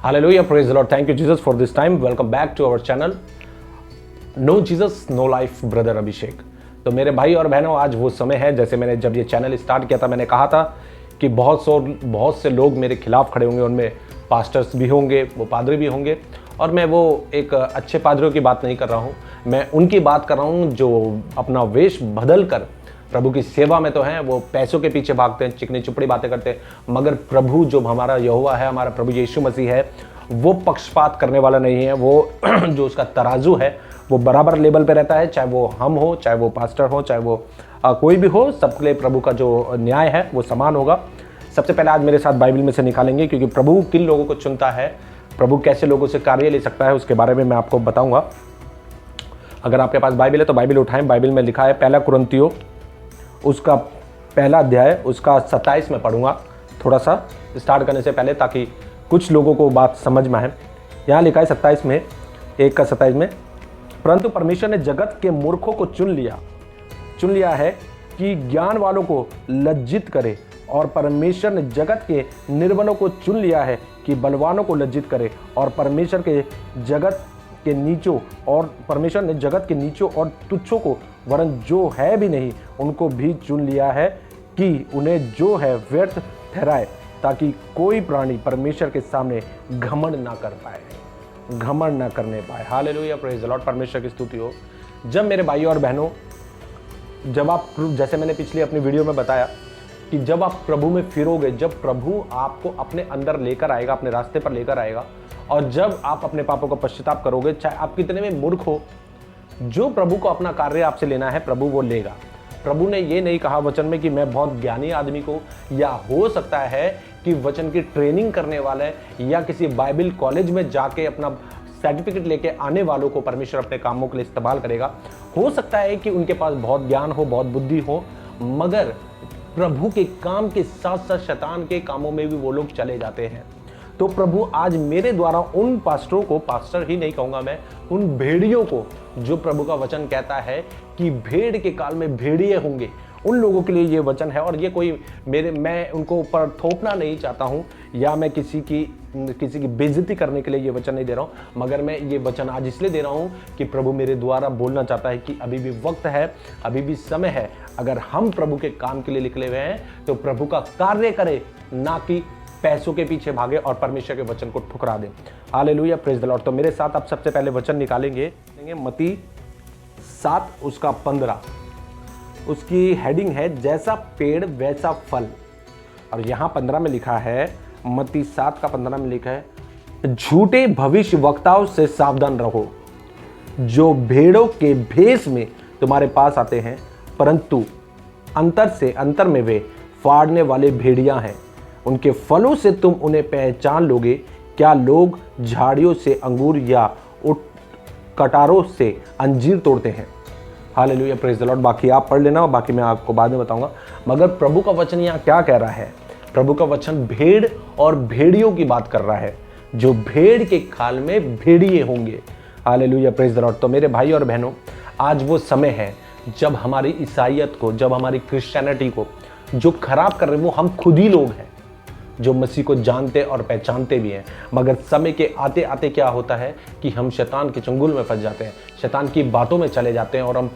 Hallelujah, praise the Lord. Thank you, Jesus, for this time. Welcome back to our channel. No Jesus, no life, brother अभिषेक। तो मेरे भाई और बहनों, आज वो समय है, जैसे मैंने जब ये चैनल स्टार्ट किया था, मैंने कहा था कि बहुत से लोग मेरे खिलाफ खड़े होंगे, उनमें पास्टर्स भी होंगे, वो पादरी भी होंगे, और मैं वो एक अच्छे पादरियों की बात नहीं कर रहा हूँ, मैं उनकी बात कर रहा हूँ जो अपना वेश बदल कर प्रभु की सेवा में तो हैं, वो पैसों के पीछे भागते हैं, चिकनी चुपड़ी बातें करते हैं, मगर प्रभु जो हमारा यहोवा है, हमारा प्रभु यीशु मसीह है, वो पक्षपात करने वाला नहीं है। वो जो उसका तराजू है वो बराबर लेवल पे रहता है, चाहे वो हम हो, चाहे वो पास्टर हो, चाहे वो कोई भी हो, सबके लिए प्रभु का जो न्याय है वो समान होगा। सबसे पहले आज मेरे साथ बाइबल में से निकालेंगे, क्योंकि प्रभु किन लोगों को चुनता है, प्रभु कैसे लोगों से कार्य ले सकता है, उसके बारे में मैं आपको बताऊँगा। अगर आपके पास बाइबल है तो बाइबल उठाएँ। बाइबल में लिखा है पहला कुरिन्थियों उसका पहला अध्याय उसका 27 में पढ़ूंगा, थोड़ा सा स्टार्ट करने से पहले, ताकि कुछ लोगों को बात समझ में आए। यहाँ लिखा है 27 में, 1 का 27 में, परंतु परमेश्वर ने जगत के मूर्खों को चुन लिया है कि ज्ञान वालों को लज्जित करे, और परमेश्वर ने जगत के निर्बलों को चुन लिया है कि बलवानों को लज्जित करे, और परमेश्वर ने जगत के नीचों और तुच्छों को, वरन जो है भी नहीं उनको भी चुन लिया है, कि उन्हें जो है व्यर्थ ठहराए, ताकि कोई प्राणी परमेश्वर के सामने घमंड ना करने पाए। Hallelujah, praise the Lord. परमेश्वर की स्तुति हो। जब मेरे भाई और बहनों, जब आप, जैसे मैंने पिछली अपनी वीडियो में बताया कि जब आप प्रभु में फिरोगे, जब प्रभु आपको अपने अंदर लेकर आएगा, अपने रास्ते पर लेकर आएगा, और जब आप अपने पापों का पश्चाताप करोगे, चाहे आप कितने में मूर्ख हो, जो प्रभु को अपना कार्य आपसे लेना है, प्रभु वो लेगा। प्रभु ने ये नहीं कहा वचन में कि मैं बहुत ज्ञानी आदमी को, या हो सकता है कि वचन की ट्रेनिंग करने वाले या किसी बाइबल कॉलेज में जाके अपना सर्टिफिकेट लेके आने वालों को परमेश्वर अपने कामों के लिए इस्तेमाल करेगा। हो सकता है कि उनके पास बहुत ज्ञान हो, बहुत बुद्धि हो, मगर प्रभु के काम के साथ साथ शैतान के कामों में भी वो लोग चले जाते हैं। तो प्रभु आज मेरे द्वारा उन पास्टरों को, पास्टर ही नहीं कहूंगा मैं, उन भेड़ियों को, जो प्रभु का वचन कहता है कि भेड़ के काल में भेड़िए होंगे, उन लोगों के लिए ये वचन है। और ये कोई मैं उनको ऊपर थोपना नहीं चाहता हूँ, या मैं किसी की बेइज्जती करने के लिए ये वचन नहीं दे रहा हूँ, मगर मैं ये वचन आज इसलिए दे रहा हूँ कि प्रभु मेरे द्वारा बोलना चाहता है कि अभी भी वक्त है, अभी भी समय है। अगर हम प्रभु के काम के लिए निकले हुए हैं तो प्रभु का कार्य करें, ना कि पैसों के पीछे भागे और परमेश्वर के वचन को ठुकरा दें। Hallelujah, praise the Lord. तो मेरे साथ आप सबसे पहले वचन निकालेंगे मत्ती 7 उसका 15, उसकी हेडिंग है जैसा पेड़ वैसा फल। और यहाँ 15 में लिखा है, मत्ती 7 का 15 में लिखा है, झूठे भविष्य वक्ताओं से सावधान रहो, जो भेड़ों के भेष में तुम्हारे पास आते हैं, परंतु अंतर में वे फाड़ने वाले भेड़ियां हैं। उनके फलों से तुम उन्हें पहचान लोगे। क्या लोग झाड़ियों से अंगूर या कटारों से अंजीर तोड़ते हैं? Hallelujah, praise the Lord. बाकी आप पढ़ लेना, और बाकी मैं आपको बाद में बताऊंगा। मगर प्रभु का वचन यहाँ क्या कह रहा है? प्रभु का वचन भेड़ और भेड़ियों की बात कर रहा है, जो भेड़ के खाल में भेड़िए होंगे। Hallelujah, praise the Lord. तो मेरे भाई और बहनों, आज वो समय है जब हमारी ईसाइयत को, जब हमारी क्रिश्चियनिटी को जो खराब कर रहे हैं, वो हम खुद ही लोग हैं, जो मसीह को जानते और पहचानते भी हैं। मगर समय के आते आते क्या होता है कि हम शैतान के चंगुल में फंस जाते हैं, शैतान की बातों में चले जाते हैं, और हम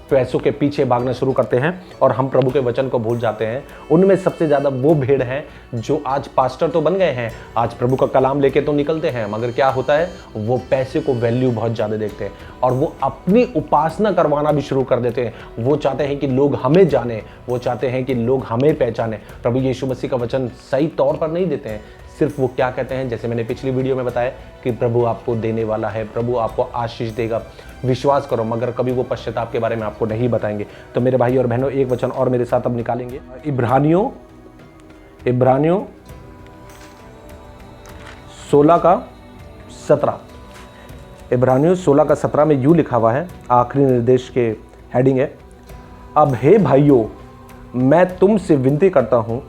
पैसों के पीछे भागना शुरू करते हैं, और हम प्रभु के वचन को भूल जाते हैं। उनमें सबसे ज़्यादा वो भेड़ हैं जो आज पास्टर तो बन गए हैं, आज प्रभु का कलाम लेके तो निकलते हैं, मगर क्या होता है, वो पैसे को वैल्यू बहुत ज़्यादा देखते हैं, और वो अपनी उपासना करवाना भी शुरू कर देते हैं। वो चाहते हैं कि लोग हमें जाने, वो चाहते हैं कि लोग हमें पहचाने। प्रभु यीशु मसीह का वचन सही तौर पर नहीं देते हैं। सिर्फ वो क्या कहते हैं, जैसे मैंने पिछली वीडियो में बताया कि प्रभु आपको देने वाला है, प्रभु आपको आशीष देगा, विश्वास करो, मगर कभी वो पश्चाताप के बारे में आपको नहीं बताएंगे। तो मेरे भाई और बहनों, एक वचन और मेरे साथ अब निकालेंगे, इब्रानियों 16 का 17। इब्रानियों 16 का 17 में यूँ लिखा हुआ है, आखिरी निर्देश के हेडिंग है, अब हे भाइयों, मैं तुमसे विनती करता हूँ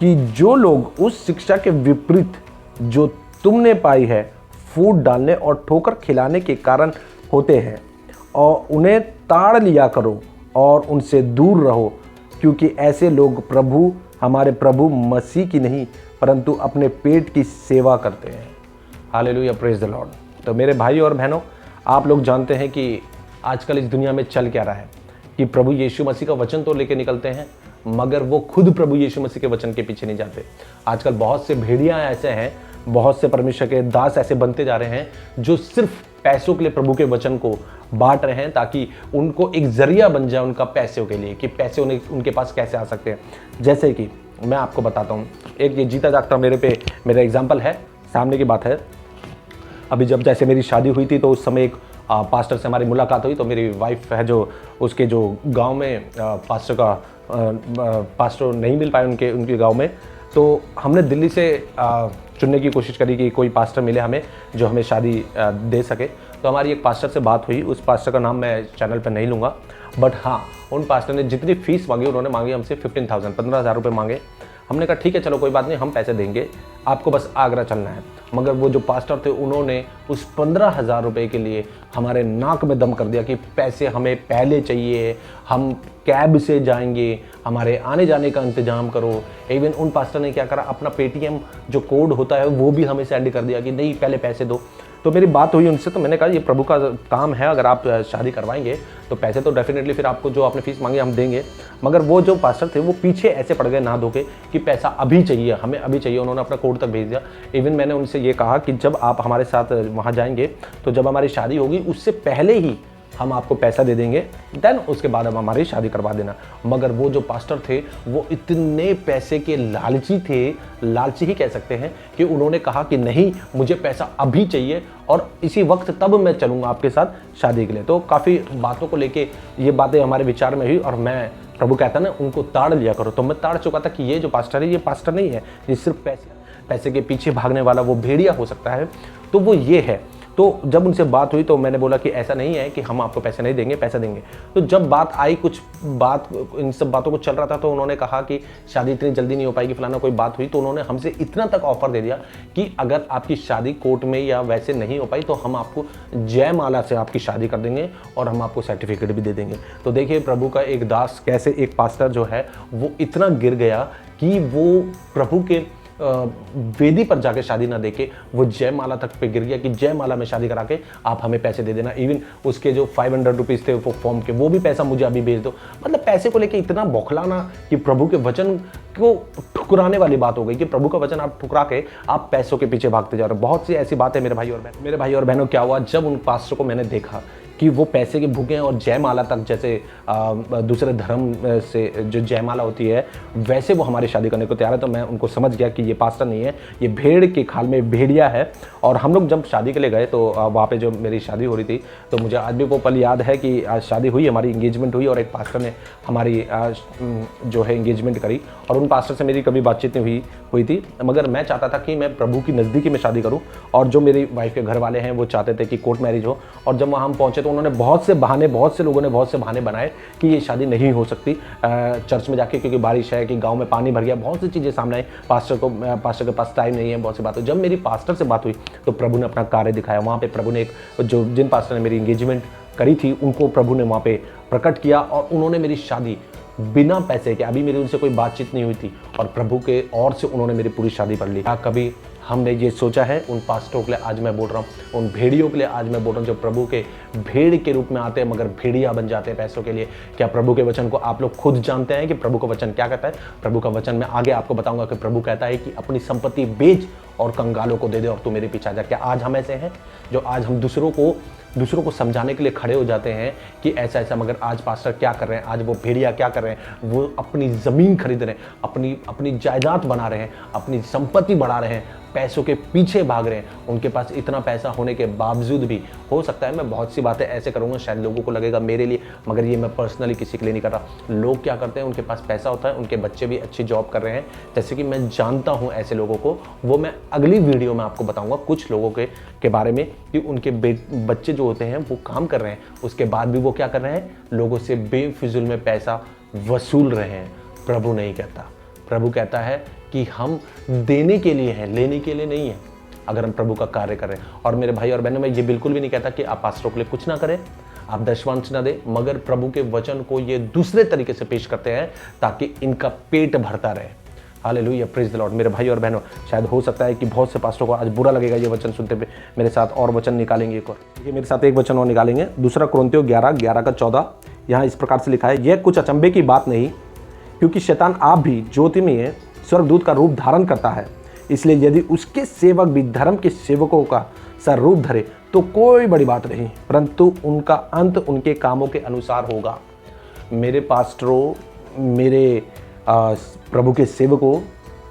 कि जो लोग उस शिक्षा के विपरीत जो तुमने पाई है, फूट डालने और ठोकर खिलाने के कारण होते हैं, और उन्हें ताड़ लिया करो और उनसे दूर रहो, क्योंकि ऐसे लोग हमारे प्रभु मसीह की नहीं परंतु अपने पेट की सेवा करते हैं। Hallelujah, praise the Lord. तो मेरे भाई और बहनों, आप लोग जानते हैं कि आजकल इस दुनिया में चल क्या रहा है कि प्रभु यीशु मसीह का वचन तो लेके निकलते हैं, मगर वो खुद प्रभु यीशु मसीह के वचन के पीछे नहीं जाते। आजकल बहुत से भेड़िया ऐसे हैं, बहुत से परमेश्वर के दास ऐसे बनते जा रहे हैं जो सिर्फ पैसों के लिए प्रभु के वचन को बांट रहे हैं, ताकि उनको एक जरिया बन जाए उनका पैसों के लिए, कि पैसे उनके पास कैसे आ सकते हैं। जैसे कि मैं आपको बताता हूँ, एक ये जीता जागता मेरा एग्जाम्पल है, सामने की बात है। अभी जब जैसे मेरी शादी हुई थी तो उस समय एक पास्टर से हमारी मुलाकात हुई। तो मेरी वाइफ है जो उसके जो गांव में पास्टर नहीं मिल पाए उनके गांव में, तो हमने दिल्ली से चुनने की कोशिश करी कि कोई पास्टर मिले हमें जो हमें शादी दे सके। तो हमारी एक पास्टर से बात हुई, उस पास्टर का नाम मैं चैनल पर नहीं लूँगा, बट हाँ, उन पास्टर ने जितनी फीस मांगी उन्होंने मांगी हमसे 15,000 रुपये मांगे। हमने कहा ठीक है, चलो कोई बात नहीं, हम पैसे देंगे, आपको बस आगरा चलना है। मगर वो जो पास्टर थे उन्होंने उस 15,000 रुपये के लिए हमारे नाक में दम कर दिया कि पैसे हमें पहले चाहिए, हम कैब से जाएंगे, हमारे आने जाने का इंतजाम करो। इवन उन पास्टर ने क्या करा, अपना पेटीएम जो कोड होता है वो भी हमें सेंड कर दिया कि नहीं पहले पैसे दो। तो मेरी बात हुई उनसे, तो मैंने कहा ये प्रभु का काम है, अगर आप शादी करवाएंगे तो पैसे तो डेफिनेटली फिर आपको जो आपने फीस मांगी हम देंगे। मगर वो जो पास्टर थे वो पीछे ऐसे पड़ गए ना धोके कि पैसा अभी चाहिए, हमें अभी चाहिए। उन्होंने अपना कोड तक भेज दिया। इवन मैंने उनसे ये कहा कि जब आप हमारे साथ वहाँ जाएंगे तो जब हमारी शादी होगी उससे पहले ही हम आपको पैसा दे देंगे, देन उसके बाद हम हमारी शादी करवा देना। मगर वो जो पास्टर थे वो इतने पैसे के लालची थे, लालची ही कह सकते हैं, कि उन्होंने कहा कि नहीं मुझे पैसा अभी चाहिए और इसी वक्त तब मैं चलूँगा आपके साथ शादी के लिए। तो काफ़ी बातों को लेके ये बातें हमारे विचार में हुई और मैं, प्रभु कहता ना उनको ताड़ लिया करो, तो मैं ताड़ चुका था कि ये जो पास्टर है ये पास्टर नहीं है, ये सिर्फ पैसे के पीछे भागने वाला वो भेड़िया हो सकता है, तो वो ये है। तो जब उनसे बात हुई तो मैंने बोला कि ऐसा नहीं है कि हम आपको पैसे नहीं देंगे, पैसा देंगे। तो जब बात आई, कुछ बात इन सब बातों को चल रहा था, तो उन्होंने कहा कि शादी इतनी जल्दी नहीं हो पाएगी, फलाना कोई बात हुई। तो उन्होंने हमसे इतना तक ऑफर दे दिया कि अगर आपकी शादी कोर्ट में या वैसे नहीं हो पाई तो हम आपको जयमाला से आपकी शादी कर देंगे और हम आपको सर्टिफिकेट भी दे देंगे। तो देखिए प्रभु का एक दास कैसे, एक पास्टर जो है वो इतना गिर गया कि वो प्रभु के वेदी पर जाके शादी ना देके वो जयमाला तक पे गिर गया कि जयमाला में शादी करा के आप हमें पैसे दे देना। इवन उसके जो 500 रुपीज़ थे वो फॉर्म के, वो भी पैसा मुझे अभी भेज दो। मतलब पैसे को लेके इतना बौखलाना कि प्रभु के वचन को ठुकराने वाली बात हो गई कि प्रभु का वचन आप ठुकरा के आप पैसों के पीछे भागते जा रहे हो। बहुत सी ऐसी बातें मेरे भाई और बहनों, क्या हुआ जब उन पास्टर को मैंने देखा कि वो पैसे के भूखे हैं और जयमाला तक, जैसे दूसरे धर्म से जो जयमाला होती है वैसे वो हमारी शादी करने को तैयार है, तो मैं उनको समझ गया कि ये पास्टर नहीं है, ये भेड़ के खाल में भेड़िया है। और हम लोग जब शादी के लिए गए तो वहाँ पे जो मेरी शादी हो रही थी, तो मुझे आज भी वो पल याद है कि आज शादी हुई, हमारी इंगेजमेंट हुई और एक पास्टर ने हमारी जो है इंगेजमेंट करी। और उन पास्टर से मेरी कभी बातचीत नहीं हुई थी, मगर मैं चाहता था कि मैं प्रभु की नज़दीकी में शादी करूँ। और जो मेरी वाइफ के घर वाले हैं वो चाहते थे कि कोर्ट मैरिज हो। और जब वहाँ हम पहुँचे तो उन्होंने बहुत से लोगों ने बहुत से बहाने बनाए कि ये शादी नहीं हो सकती चर्च में जाके, क्योंकि बारिश है, कि गांव में पानी भर गया, बहुत सी चीज़ें सामने आई, पास्टर के पास टाइम नहीं है, बहुत सी बातें। जब मेरी पास्टर से बात हुई तो प्रभु ने अपना कार्य दिखाया। वहाँ पे प्रभु ने जिन पास्टर ने मेरी इंगेजमेंट करी थी उनको प्रभु ने वहाँ पे प्रकट किया और उन्होंने मेरी शादी बिना पैसे के, अभी मेरी उनसे कोई बातचीत नहीं हुई थी, और प्रभु के ओर से उन्होंने मेरी पूरी शादी कर ली। कभी हमने ये सोचा है, उन पास्टरों के लिए आज मैं बोल रहा हूँ, उन भेड़ियों के लिए आज मैं बोल रहा हूँ जो प्रभु के भेड़ के रूप में आते हैं मगर भेड़िया बन जाते हैं पैसों के लिए। क्या प्रभु के वचन को आप लोग खुद जानते हैं कि प्रभु का वचन क्या कहता है? प्रभु का वचन मैं आगे आपको बताऊंगा कि प्रभु कहता है कि अपनी संपत्ति बेच और कंगालों को दे दे और तू मेरे पीछे आ जा। क्या आज हम ऐसे हैं जो आज हम दूसरों को समझाने के लिए खड़े हो जाते हैं कि ऐसा ऐसा, मगर आज पास्टर क्या कर रहे हैं, आज वो भेड़िया क्या कर रहे हैं? वो अपनी ज़मीन खरीद रहे हैं, अपनी जायदाद बना रहे हैं, अपनी संपत्ति बढ़ा रहे हैं, पैसों के पीछे भाग रहे हैं। उनके पास इतना पैसा होने के बावजूद भी, हो सकता है मैं बहुत सी बातें ऐसे करूँगा शायद लोगों को लगेगा मेरे लिए, मगर ये मैं पर्सनली किसी के लिए नहीं कर रहा। लोग क्या करते हैं, उनके पास पैसा होता है, उनके बच्चे भी अच्छी जॉब कर रहे हैं, जैसे कि मैं जानता हूँ ऐसे लोगों को, वो मैं अगली वीडियो में आपको बताऊँगा कुछ लोगों के बारे में कि उनके बच्चे जो होते हैं वो काम कर रहे हैं, उसके बाद भी वो क्या कर रहे हैं, लोगों से बेफिजुल में पैसा वसूल रहे हैं। प्रभु नहीं कहता, प्रभु कहता है कि हम देने के लिए हैं, लेने के लिए नहीं है, अगर हम प्रभु का कार्य करें। और मेरे भाई और बहनों, मैं ये बिल्कुल भी नहीं कहता कि आप पास्टरों के लिए कुछ ना करें, आप दशमांश ना दें, मगर प्रभु के वचन को ये दूसरे तरीके से पेश करते हैं ताकि इनका पेट भरता रहे। Hallelujah, praise the Lord. मेरे भाई और बहनों, शायद हो सकता है कि बहुत से पास्टरों को आज बुरा लगेगा ये वचन सुनते हुए। मेरे साथ और वचन निकालेंगे एक और, देखिए मेरे साथ एक वचन और निकालेंगे, दूसरा कुरिन्थियों 11 का 14। यहाँ इस प्रकार से लिखा है, यह कुछ अचंभे की बात नहीं, क्योंकि शैतान आप भी ज्योति में स्वर्गदूत का रूप धारण करता है। इसलिए यदि उसके सेवक भी धर्म के सेवकों का सा रूप धरे तो कोई बड़ी बात नहीं, परंतु उनका अंत उनके कामों के अनुसार होगा। मेरे पास्टरों, मेरे प्रभु के सेवकों,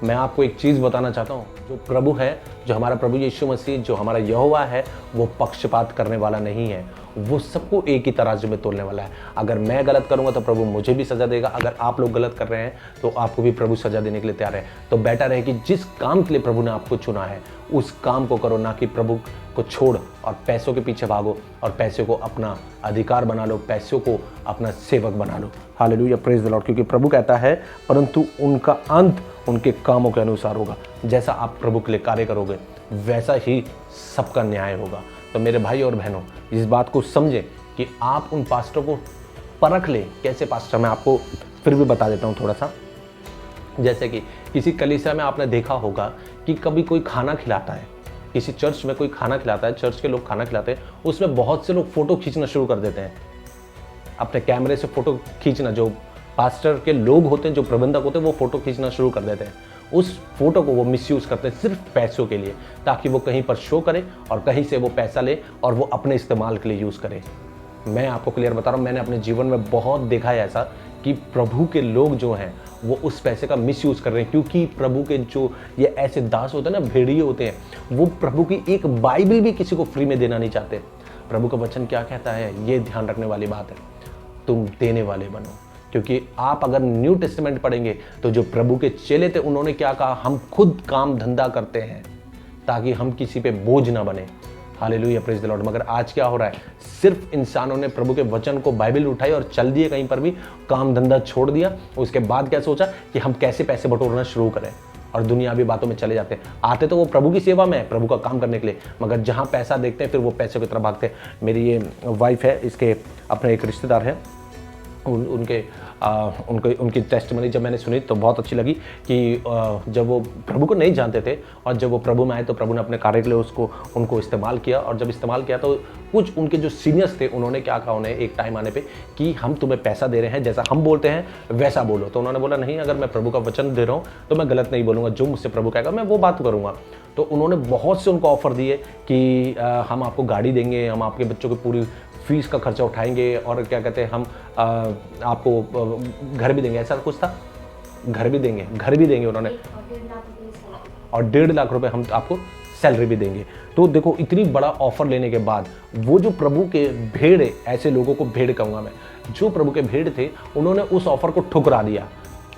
मैं आपको एक चीज़ बताना चाहता हूँ। जो प्रभु है, जो हमारा प्रभु यीशु मसीह, जो हमारा यहोवा है, वो पक्षपात करने वाला नहीं है। वो सबको एक ही तराजू में तोलने वाला है। अगर मैं गलत करूंगा तो प्रभु मुझे भी सजा देगा, अगर आप लोग गलत कर रहे हैं तो आपको भी प्रभु सजा देने के लिए तैयार है। तो बेटर है कि जिस काम के लिए प्रभु ने आपको चुना है उस काम को करो, ना कि प्रभु को छोड़ और पैसों के पीछे भागो और पैसों को अपना अधिकार बना लो, पैसों को अपना सेवक बना लो। Hallelujah, praise the lord. क्योंकि प्रभु कहता है परंतु उनका अंत उनके कामों के अनुसार होगा। जैसा आप प्रभु के लिए कार्य करोगे वैसा ही सबका न्याय होगा। तो मेरे भाई और बहनों, इस बात को समझें कि आप उन पास्टरों को परख लें। कैसे पास्टर, मैं आपको फिर भी बता देता हूँ थोड़ा सा। जैसे कि किसी कलीसिया में आपने देखा होगा कि कभी कोई खाना खिलाता है, किसी चर्च में कोई खाना खिलाता है, चर्च के लोग खाना खिलाते हैं, उसमें बहुत से लोग फोटो खींचना शुरू कर देते हैं, अपने कैमरे से फोटो खींचना। जो पास्टर के लोग होते हैं, जो प्रबंधक होते हैं, वो फोटो खींचना शुरू कर देते हैं। उस फोटो को वो मिसयूज करते हैं सिर्फ पैसों के लिए, ताकि वो कहीं पर शो करे और कहीं से वो पैसा ले और वो अपने इस्तेमाल के लिए यूज़ करे। मैं आपको क्लियर बता रहा हूँ, मैंने अपने जीवन में बहुत देखा है ऐसा कि प्रभु के लोग जो हैं वो उस पैसे का मिसयूज कर रहे हैं। क्योंकि प्रभु के जो ये ऐसे दास होते हैं ना, भेड़िए होते हैं, वो प्रभु की एक बाइबल भी किसी को फ्री में देना नहीं चाहते। प्रभु का वचन क्या कहता है, ये ध्यान रखने वाली बात है, तुम देने वाले बनो। क्योंकि आप अगर न्यू टेस्टामेंट पढ़ेंगे तो जो प्रभु के चेले थे उन्होंने क्या कहा, हम खुद काम धंधा करते हैं ताकि हम किसी पे बोझ ना बने। Hallelujah, praise the Lord. मगर आज क्या हो रहा है, सिर्फ इंसानों ने प्रभु के वचन को, बाइबल उठाई और चल दिए कहीं पर भी, काम धंधा छोड़ दिया। उसके बाद क्या सोचा कि हम कैसे पैसे बटोरना शुरू करें और दुनियावी बातों में चले जाते हैं। आते तो वो प्रभु की सेवा में, प्रभु का काम करने के लिए, मगर जहाँ पैसा देखते हैं फिर वो पैसे की तरफ भागते हैं। मेरी ये वाइफ है, इसके अपने एक रिश्तेदार हैं, उनकी टेस्टिमनी जब मैंने सुनी तो बहुत अच्छी लगी कि जब वो प्रभु को नहीं जानते थे और जब वो प्रभु में आए तो प्रभु ने अपने कार्य के लिए उनको इस्तेमाल किया। और जब इस्तेमाल किया तो कुछ उनके जो सीनियर्स थे उन्होंने क्या कहा उन्हें एक टाइम आने पे कि हम तुम्हें पैसा दे रहे हैं, जैसा हम बोलते हैं वैसा बोलो। तो उन्होंने बोला नहीं, अगर मैं प्रभु का वचन दे रहा हूँ तो मैं गलत नहीं बोलूँगा, जो मुझसे प्रभु कहेगा मैं वो बात करूँगा। तो उन्होंने बहुत से उनको ऑफर दिए कि हम आपको गाड़ी देंगे, हम आपके बच्चों की पूरी फीस का खर्चा उठाएंगे और क्या कहते हैं हम आपको घर भी देंगे, ऐसा कुछ था, घर भी देंगे उन्होंने, और 1.5 लाख रुपए हम आपको सैलरी भी देंगे। तो देखो, इतनी बड़ा ऑफर लेने के बाद वो जो प्रभु के भेड़, ऐसे लोगों को भेड़ कहूँगा मैं, जो प्रभु के भेड़ थे, उन्होंने उस ऑफर को ठुकरा दिया।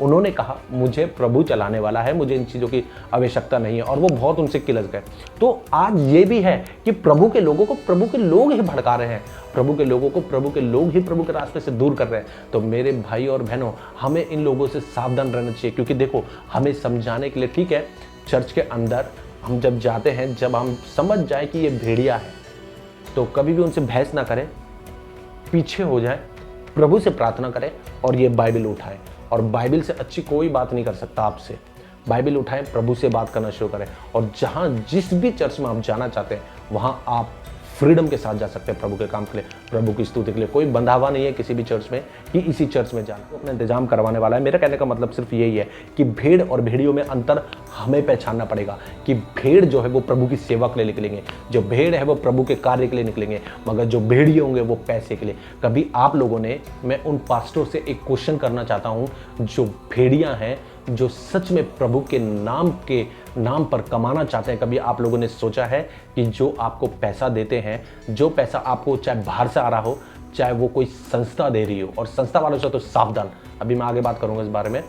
उन्होंने कहा मुझे प्रभु चलाने वाला है, मुझे इन चीज़ों की आवश्यकता नहीं है, और वो बहुत उनसे किलस गए। तो आज ये भी है कि प्रभु के लोगों को प्रभु के लोग ही भड़का रहे हैं, प्रभु के लोगों को प्रभु के लोग ही प्रभु के रास्ते से दूर कर रहे हैं। तो मेरे भाई और बहनों, हमें इन लोगों से सावधान रहना चाहिए। क्योंकि देखो, हमें समझाने के लिए, ठीक है, चर्च के अंदर हम जब जाते हैं, जब हम समझ जाए कि ये भेड़िया है, तो कभी भी उनसे बहस ना करें, पीछे हो जाए, प्रभु से प्रार्थना करें और ये बाइबल उठाएं। और बाइबल से अच्छी कोई बात नहीं कर सकता आपसे। बाइबल उठाएं, प्रभु से बात करना शुरू करें, और जहां जिस भी चर्च में आप जाना चाहते हैं वहां आप फ्रीडम के साथ जा सकते हैं प्रभु के काम के लिए, प्रभु की स्तुति के लिए। कोई बंधावा नहीं है किसी भी चर्च में कि इसी चर्च में जाना, अपना इंतजाम करवाने वाला है। मेरा कहने का मतलब सिर्फ यही है कि भेड़ और भेड़ियों में अंतर हमें पहचानना पड़ेगा कि भेड़ जो है वो प्रभु की सेवा के लिए निकलेंगे, जो भेड़ है वो प्रभु के कार्य के लिए निकलेंगे, मगर जो भेड़िए होंगे वो पैसे के लिए। कभी आप लोगों ने, मैं उन पास्टरों से एक क्वेश्चन करना चाहता हूँ जो भेड़िया हैं, जो सच में प्रभु के नाम पर कमाना चाहते हैं, कभी आप लोगों ने सोचा है कि जो आपको पैसा देते हैं, जो पैसा आपको चाहे बाहर से आ रहा हो, चाहे वो कोई संस्था दे रही हो, और संस्था वालों से तो सावधान, अभी मैं आगे बात करूंगा इस बारे में,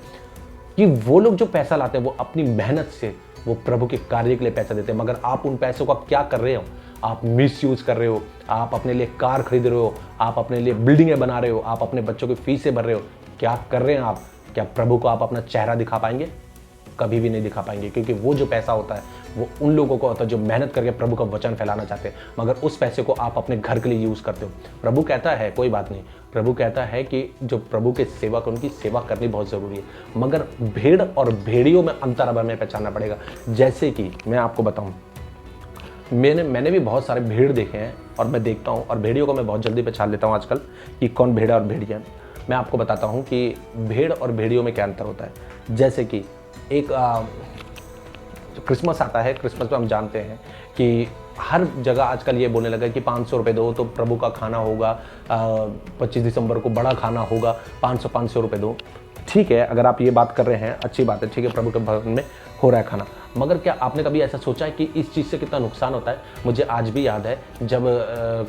कि वो लोग जो पैसा लाते हैं वो अपनी मेहनत से वो प्रभु के कार्य के लिए पैसा देते हैं, मगर आप उन पैसों का क्या कर रहे हो? आप मिसयूज कर रहे हो, आप अपने लिए कार खरीद रहे हो, आप अपने लिए बिल्डिंगें बना रहे हो, आप अपने बच्चों की फीसें भर रहे हो। क्या कर रहे हैं आप? क्या प्रभु को आप अपना चेहरा दिखा पाएंगे? कभी भी नहीं दिखा पाएंगे, क्योंकि वो जो पैसा होता है वो उन लोगों को होता है जो मेहनत करके प्रभु का वचन फैलाना चाहते हैं, मगर उस पैसे को आप अपने घर के लिए यूज़ करते हो। प्रभु कहता है कोई बात नहीं, प्रभु कहता है कि जो प्रभु के सेवक, उनकी सेवा करनी बहुत ज़रूरी है, मगर भेड़ और भेड़ियों में अंतर अब हमें पहचानना पड़ेगा। जैसे कि मैं आपको बताऊँ, मैंने भी बहुत सारे भेड़ देखे हैं और मैं देखता हूँ, और भेड़ियों को मैं बहुत जल्दी पहचान लेता हूँ आजकल कि कौन भेड़ा और भेड़िया है। मैं आपको बताता हूँ कि भेड़ और भेड़ियों में क्या अंतर होता है। जैसे कि एक क्रिसमस आता है, क्रिसमस में हम जानते हैं कि हर जगह आजकल ये बोलने लगा कि 500 रुपये दो तो प्रभु का खाना होगा, 25 दिसंबर को बड़ा खाना होगा, 500 रुपये दो। ठीक है, अगर आप ये बात कर रहे हैं अच्छी बात है, ठीक है, प्रभु के भवन में हो रहा है खाना, मगर क्या आपने कभी ऐसा सोचा है कि इस चीज़ से कितना नुकसान होता है? मुझे आज भी याद है जब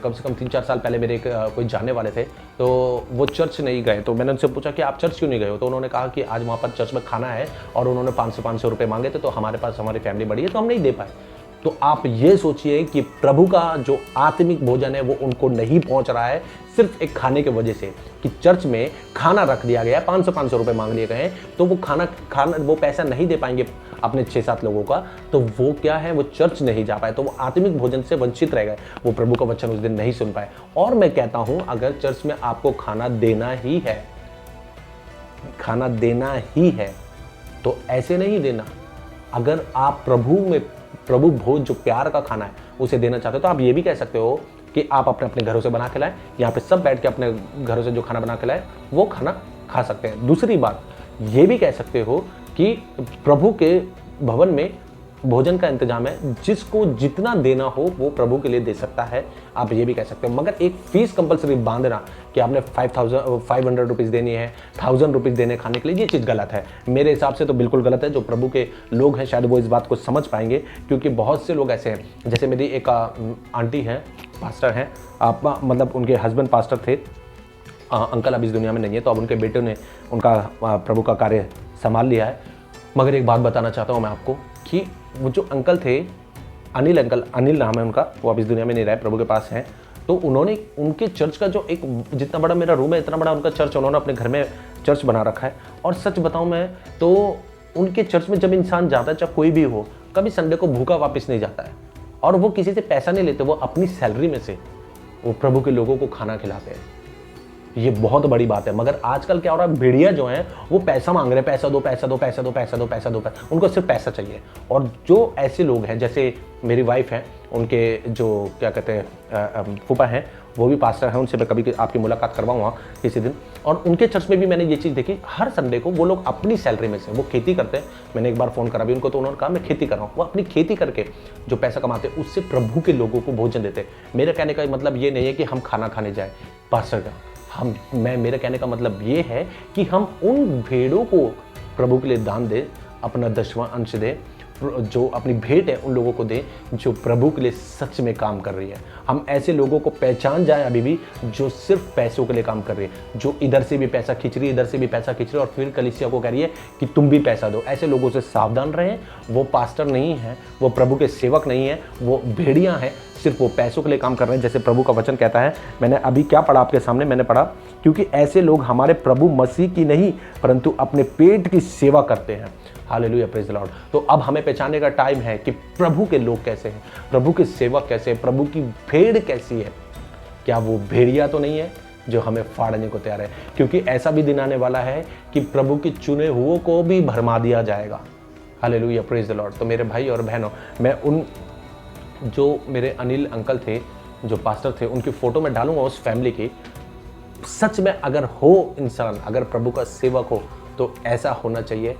कम से कम 3-4 साल पहले मेरे कोई जानने वाले थे, तो वो चर्च नहीं गए, तो मैंने उनसे पूछा कि आप चर्च क्यों नहीं गए हो? तो उन्होंने कहा कि आज वहाँ पर चर्च में खाना है और उन्होंने 500 रुपये मांगे थे, तो हमारे पास हमारी फैमिली बड़ी है तो हम नहीं दे पाए। तो आप ये सोचिए कि प्रभु का जो आत्मिक भोजन है वो उनको नहीं पहुंच रहा है सिर्फ एक खाने की वजह से, कि चर्च में खाना रख दिया गया है, 500 रुपये मांग लिए गए हैं, तो वो खाना वो पैसा नहीं दे पाएंगे अपने 6-7 लोगों का, तो वो क्या है, वो चर्च नहीं जा पाए, तो वो आत्मिक भोजन से वंचित रह गए, वो प्रभु का वचन उस दिन नहीं सुन पाए। और मैं कहता हूं, अगर चर्च में आपको खाना देना ही है तो ऐसे नहीं देना। अगर आप प्रभु भोज जो प्यार का खाना है उसे देना चाहते हो, तो आप ये भी कह सकते हो कि आप अपने घरों से बना के लाएं, यहाँ पे सब बैठ के अपने घरों से जो खाना बना के लाएं वो खाना खा सकते हैं। दूसरी बात ये भी कह सकते हो कि प्रभु के भवन में भोजन का इंतजाम है, जिसको जितना देना हो वो प्रभु के लिए दे सकता है, आप ये भी कह सकते हो। मगर एक फीस कंपलसरी बांधना कि आपने 500 रुपीज़ देनी है, 1000 रुपीज़ देने खाने के लिए, ये चीज़ गलत है। मेरे हिसाब से तो बिल्कुल गलत है। जो प्रभु के लोग हैं शायद वो इस बात को समझ पाएंगे, क्योंकि बहुत से लोग ऐसे हैं, जैसे मेरी एक आंटी हैं, पास्टर हैं, आप मतलब उनके हस्बैंड पास्टर थे, अंकल अब इस दुनिया में नहीं है, तो अब उनके बेटे ने उनका प्रभु का कार्य संभाल लिया है। मगर एक बात बताना चाहता हूँ मैं आपको कि वो जो अंकल थे, अनिल नाम है उनका, वो अब इस दुनिया में नहीं रहे, प्रभु के पास हैं। तो उन्होंने उनके चर्च का जो एक जितना बड़ा मेरा रूम है, इतना बड़ा उनका चर्च, उन्होंने अपने घर में चर्च बना रखा है। और सच बताऊं मैं तो उनके चर्च में जब इंसान जाता है, चाहे कोई भी हो, कभी संडे को भूखा वापस नहीं जाता है। और वो किसी से पैसा नहीं लेते, वो अपनी सैलरी में से वो प्रभु के लोगों को खाना खिलाते हैं। ये बहुत बड़ी बात है। मगर आजकल क्या हो रहा है, भेड़िया जो हैं वो पैसा मांग रहे हैं, पैसा दो, उनको सिर्फ पैसा चाहिए। और जो ऐसे लोग हैं, जैसे मेरी वाइफ है, उनके जो क्या कहते हैं फूफा हैं, वो भी पास्टर हैं, उनसे मैं कभी आपकी मुलाकात करवाऊंगा किसी दिन। और उनके चर्च में भी मैंने ये चीज़ देखी, हर संडे को वो लोग अपनी सैलरी में से, वो खेती करते हैं। मैंने एक बार फ़ोन करा भी उनको, तो उन्होंने कहा मैं खेती कर रहा हूँ। वो अपनी खेती करके जो पैसा कमाते हैं उससे प्रभु के लोगों को भोजन देते हैं। मेरे कहने का मतलब ये नहीं है कि हम खाना खाने जाए पास्टर का, मेरे कहने का मतलब ये है कि हम उन भेड़ों को प्रभु के लिए दान दें, अपना 10वां अंश दें, जो अपनी भेंट है उन लोगों को दें जो प्रभु के लिए सच में काम कर रही है। हम ऐसे लोगों को पहचान जाए अभी भी जो सिर्फ पैसों के लिए काम कर रही है, जो इधर से भी पैसा खींच रही है, इधर से भी पैसा खींच रही है, और फिर कलीसिया को कह रही है कि तुम भी पैसा दो। ऐसे लोगों से सावधान रहें। वो पास्टर नहीं है, वो प्रभु के सेवक नहीं है, वो भेड़ियां हैं, सिर्फ वो पैसों के लिए काम कर रहे हैं। जैसे प्रभु का वचन कहता है, मैंने अभी क्या पढ़ा आपके सामने, मैंने पढ़ा, क्योंकि ऐसे लोग हमारे प्रभु मसीह की नहीं परंतु अपने पेट की सेवा करते हैं। Hallelujah, praise the Lord. तो अब हमें पहचानने का टाइम है कि प्रभु के लोग कैसे हैं, प्रभु के सेवक कैसे हैं, प्रभु की भेड़ कैसी है। क्या वो भेड़िया तो नहीं है जो हमें फाड़ने को तैयार है? क्योंकि ऐसा भी दिन आने वाला है कि प्रभु के चुने हुओं को भी भरमा दिया जाएगा। Hallelujah, praise the Lord. तो मेरे भाई और बहनों, मैं उन जो मेरे अनिल अंकल थे, जो पास्टर थे, उनकी फ़ोटो में डालूंगा उस फैमिली की। सच में अगर हो इंसान, अगर प्रभु का सेवक हो तो ऐसा होना चाहिए।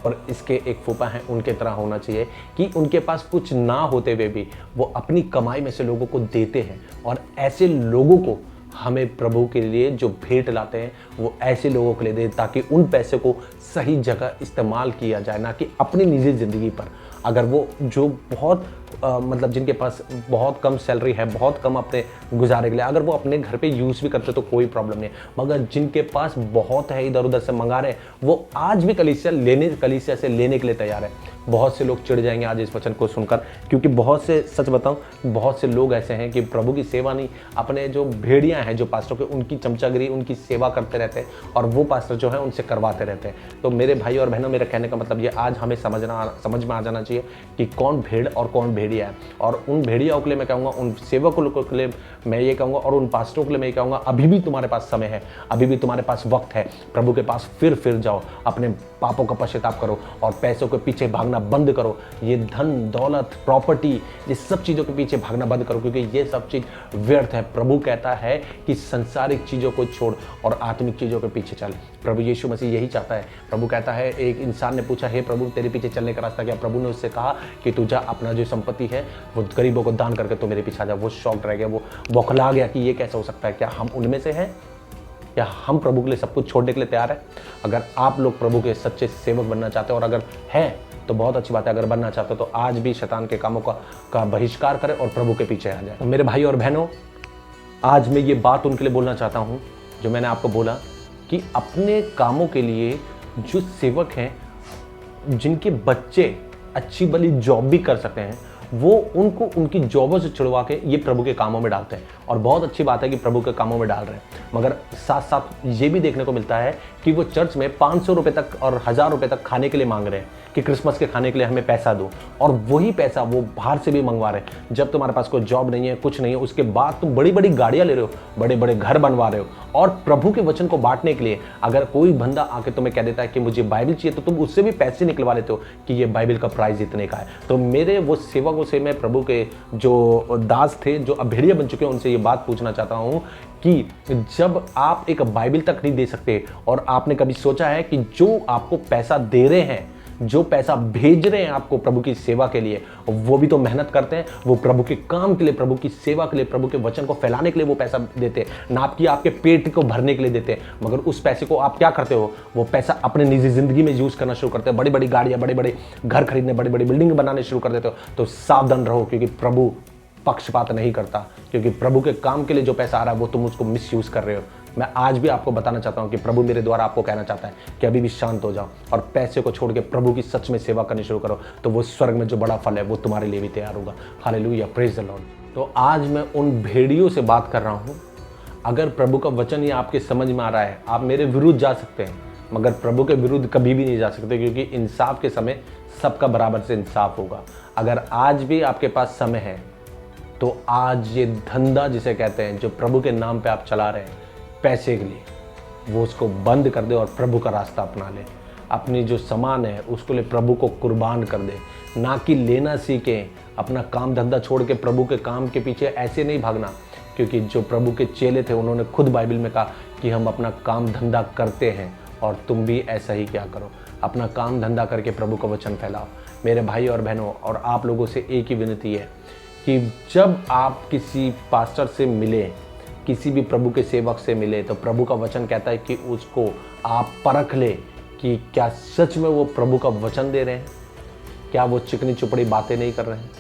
और इसके एक फूफा हैं, उनके तरह होना चाहिए कि उनके पास कुछ ना होते हुए भी वो अपनी कमाई में से लोगों को देते हैं। और ऐसे लोगों को हमें प्रभु के लिए जो भेंट लाते हैं वो ऐसे लोगों के लिए दे, ताकि उन पैसे को सही जगह इस्तेमाल किया जाए, ना कि अपनी निजी ज़िंदगी पर। अगर वो जो बहुत मतलब जिनके पास बहुत कम सैलरी है, बहुत कम अपने गुजारे के लिए, अगर वो अपने घर पे यूज़ भी करते तो कोई प्रॉब्लम नहीं है। मगर जिनके पास बहुत है, इधर उधर से मंगा रहे हैं, वो आज भी कलीसिया से लेने के लिए तैयार है। बहुत से लोग चिढ़ जाएंगे आज इस वचन को सुनकर, क्योंकि बहुत से, सच बताऊं, बहुत से लोग ऐसे हैं कि प्रभु की सेवा नहीं, अपने जो भेड़ियां हैं जो पास्टर के, उनकी चमचागिरी, उनकी सेवा करते रहते हैं और वो पास्टर जो है उनसे करवाते रहते हैं। तो मेरे भाई और बहनों, मेरे कहने का मतलब ये आज हमें समझ में आ जाना चाहिए कि कौन भेड़ और कौन भेड़िया है। और उन भेड़ियाओं के लिए मैं कहूँगा, उन सेवकों के लिए मैं ये कहूँगा, और उन पास्टरों के लिए मैं ये कहूँगा, अभी भी तुम्हारे पास समय है, अभी भी तुम्हारे पास वक्त है। प्रभु के पास फिर जाओ, अपने पापों का पश्चाताप करो और पैसों के पीछे भागना बंद करो। ये धन दौलत प्रॉपर्टी, ये सब चीज़ों के पीछे भागना बंद करो, क्योंकि ये सब चीज़ व्यर्थ है। प्रभु कहता है कि संसारिक चीज़ों को छोड़ और आत्मिक चीज़ों के पीछे चल। प्रभु यीशु मसीह यही चाहता है। प्रभु कहता है, एक इंसान ने पूछा, हे प्रभु तेरे पीछे चलने का रास्ता क्या? प्रभु ने उससे कहा कि तू जा, अपना जो संपत्ति है वो गरीबों को दान करके तो मेरे पीछे आ जा। वो शॉक्ड रह गया, वो बौखला गया कि ये कैसा हो सकता है, क्या हम उनमें से हैं? क्या हम प्रभु के लिए सब कुछ छोड़ने के लिए तैयार है? अगर आप लोग प्रभु के सच्चे सेवक बनना चाहते हो, और अगर है तो बहुत अच्छी बात है, अगर बनना चाहते हो तो आज भी शैतान के कामों का बहिष्कार करें और प्रभु के पीछे आ जाए। तो मेरे भाई और बहनों, आज मैं ये बात उनके लिए बोलना चाहता हूँ जो मैंने आपको बोला कि अपने कामों के लिए जो सेवक हैं, जिनके बच्चे अच्छी भली जॉब भी कर सकते हैं, वो उनको उनकी जॉबों से छुड़वा के ये प्रभु के कामों में डालते हैं। और बहुत अच्छी बात है कि प्रभु के कामों में डाल रहे हैं, मगर साथ साथ ये भी देखने को मिलता है कि वो चर्च में 500 रुपये तक और 1000 रुपये तक खाने के लिए मांग रहे हैं कि क्रिसमस के खाने के लिए हमें पैसा दो, और वही पैसा वो बाहर से भी मंगवा रहे हैं। जब तुम्हारे पास कोई जॉब नहीं है, कुछ नहीं है, उसके बाद तुम बड़ी बड़ी गाड़ियाँ ले रहे हो, बड़े बड़े घर बनवा रहे हो, और प्रभु के वचन को बांटने के लिए अगर कोई बंदा आके तुम्हें कह देता है कि मुझे बाइबल चाहिए, तो तुम उससे भी पैसे निकलवा लेते हो कि ये बाइबल का प्राइस इतने का है। तो मेरे वो सेवकों से, मैं प्रभु के जो दास थे, जो अब भेड़िया बन चुके हैं, उनसे ये बात पूछना चाहता हूँ कि जब आप एक बाइबल तक नहीं दे सकते, और आपने कभी सोचा है कि जो आपको पैसा दे रहे हैं, जो पैसा भेज रहे हैं आपको प्रभु की सेवा के लिए, वो भी तो मेहनत करते हैं, वो प्रभु के काम के लिए, प्रभु की सेवा के लिए, प्रभु के वचन को फैलाने के लिए वो पैसा देते हैं, ना कि आपके पेट को भरने के लिए देते हैं। मगर उस पैसे को आप क्या करते हो? वो पैसा अपने निजी जिंदगी में यूज करना शुरू करते हैं, बड़ी बड़ी गाड़ियां, बड़े बड़े घर खरीदने, बड़ी बड़ी बिल्डिंग बनाने शुरू कर देते हो। तो सावधान रहो, क्योंकि प्रभु पक्षपात नहीं करता, क्योंकि प्रभु के काम के लिए जो पैसा आ रहा है वो तुम उसको मिसयूज कर रहे हो। मैं आज भी आपको बताना चाहता हूं कि प्रभु मेरे द्वारा आपको कहना चाहता है कि अभी भी शांत हो जाओ और पैसे को छोड़ के प्रभु की सच में सेवा करनी शुरू करो, तो वो स्वर्ग में जो बड़ा फल है वो तुम्हारे लिए भी तैयार होगा। Hallelujah, praise the Lord. तो आज मैं उन भेड़ियों से बात कर रहा हूं। अगर प्रभु का वचन ही आपके समझ में आ रहा है, आप मेरे विरुद्ध जा सकते हैं, मगर प्रभु के विरुद्ध कभी भी नहीं जा सकते, क्योंकि इंसाफ के समय सबका बराबर से इंसाफ होगा। अगर आज भी आपके पास समय है, तो आज ये धंधा जिसे कहते हैं, जो प्रभु के नाम पे आप चला रहे हैं पैसे के लिए, वो उसको बंद कर दे और प्रभु का रास्ता अपना ले। अपनी जो सामान है उसको लिए प्रभु को कुर्बान कर दे, ना कि लेना सीखे। अपना काम धंधा छोड़ के प्रभु के काम के पीछे ऐसे नहीं भागना, क्योंकि जो प्रभु के चेले थे उन्होंने खुद बाइबल में कहा कि हम अपना काम धंधा करते हैं, और तुम भी ऐसा ही क्या करो, अपना काम धंधा करके प्रभु का वचन फैलाओ। मेरे भाई और बहनों, और आप लोगों से एक ही विनती है कि जब आप किसी पास्टर से मिले, किसी भी प्रभु के सेवक से मिले, तो प्रभु का वचन कहता है कि उसको आप परख ले कि क्या सच में वो प्रभु का वचन दे रहे हैं, क्या वो चिकनी चुपड़ी बातें नहीं कर रहे हैं।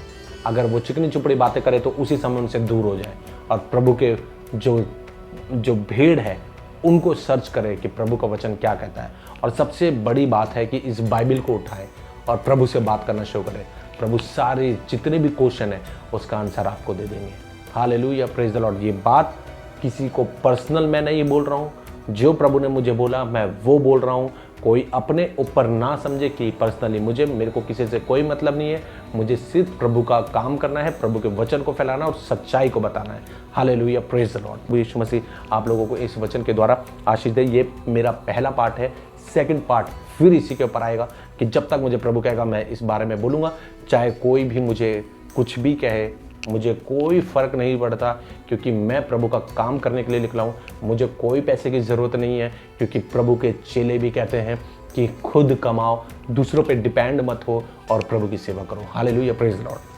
अगर वो चिकनी चुपड़ी बातें करे तो उसी समय उनसे दूर हो जाए, और प्रभु के जो भेड़ है उनको सर्च करे कि प्रभु का वचन क्या कहता है। और सबसे बड़ी बात है कि इस बाइबल को उठाएं और प्रभु से बात करना शुरू करें। प्रभु सारे जितने भी क्वेश्चन है उसका आंसर आपको दे देंगे। Hallelujah, praise the Lord. ये बात किसी को पर्सनल मैं नहीं बोल रहा हूँ, जो प्रभु ने मुझे बोला मैं वो बोल रहा हूँ। कोई अपने ऊपर ना समझे कि पर्सनली मेरे को किसी से कोई मतलब नहीं है। मुझे सिर्फ प्रभु का काम करना है, प्रभु के वचन को फैलाना और सच्चाई को बताना है। Hallelujah, praise the lord. Yeshu Masih आप लोगों को इस वचन के द्वारा आशीष दे। ये मेरा पहला पार्ट है। सेकंड पार्ट फिर इसी के ऊपर आएगा कि जब तक मुझे प्रभु कहेगा मैं इस बारे में बोलूँगा। चाहे कोई भी मुझे कुछ भी कहे, मुझे कोई फ़र्क नहीं पड़ता, क्योंकि मैं प्रभु का काम करने के लिए निकला हूँ। मुझे कोई पैसे की ज़रूरत नहीं है, क्योंकि प्रभु के चेले भी कहते हैं कि खुद कमाओ, दूसरों पे डिपेंड मत हो और प्रभु की सेवा करो। Hallelujah, praise the Lord.